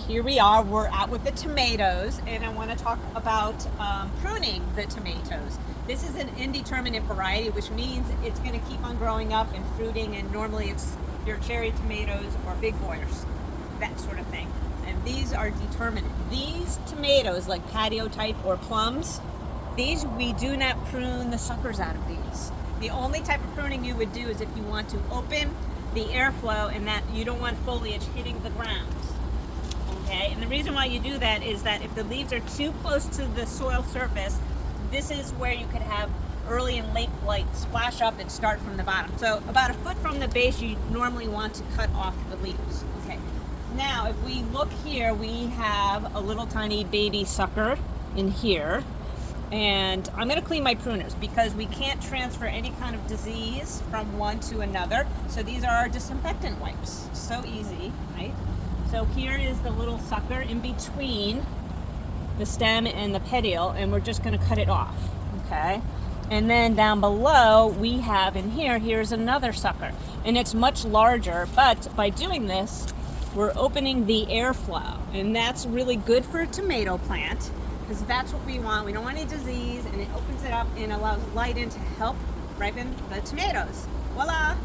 here we are, we're out with the tomatoes, and I want to talk about pruning the tomatoes. This is an indeterminate variety, which means it's going to keep on growing up and fruiting, and normally it's your cherry tomatoes or big boyers, that sort of thing. And these are determinate. These tomatoes, like patio type or plums, these we do not prune the suckers out of these. The only type of pruning you would do is if you want to open the airflow and that you don't want foliage hitting the ground. Okay, and the reason why you do that is that if the leaves are too close to the soil surface, this is where you could have early and late blight splash up and start from the bottom. So about a foot from the base, you normally want to cut off the leaves. Okay, now if we look here, we have a little tiny baby sucker in here. And I'm going to clean my pruners because we can't transfer any kind of disease from one to another. So these are our disinfectant wipes. So easy, right? So here is the little sucker in between the stem and the petiole, and we're just going to cut it off, okay? And then down below we have in here, here's another sucker, and it's much larger, but by doing this, we're opening the airflow, and that's really good for a tomato plant because that's what we want. We don't want any disease, and it opens it up and allows light in to help ripen the tomatoes. Voila!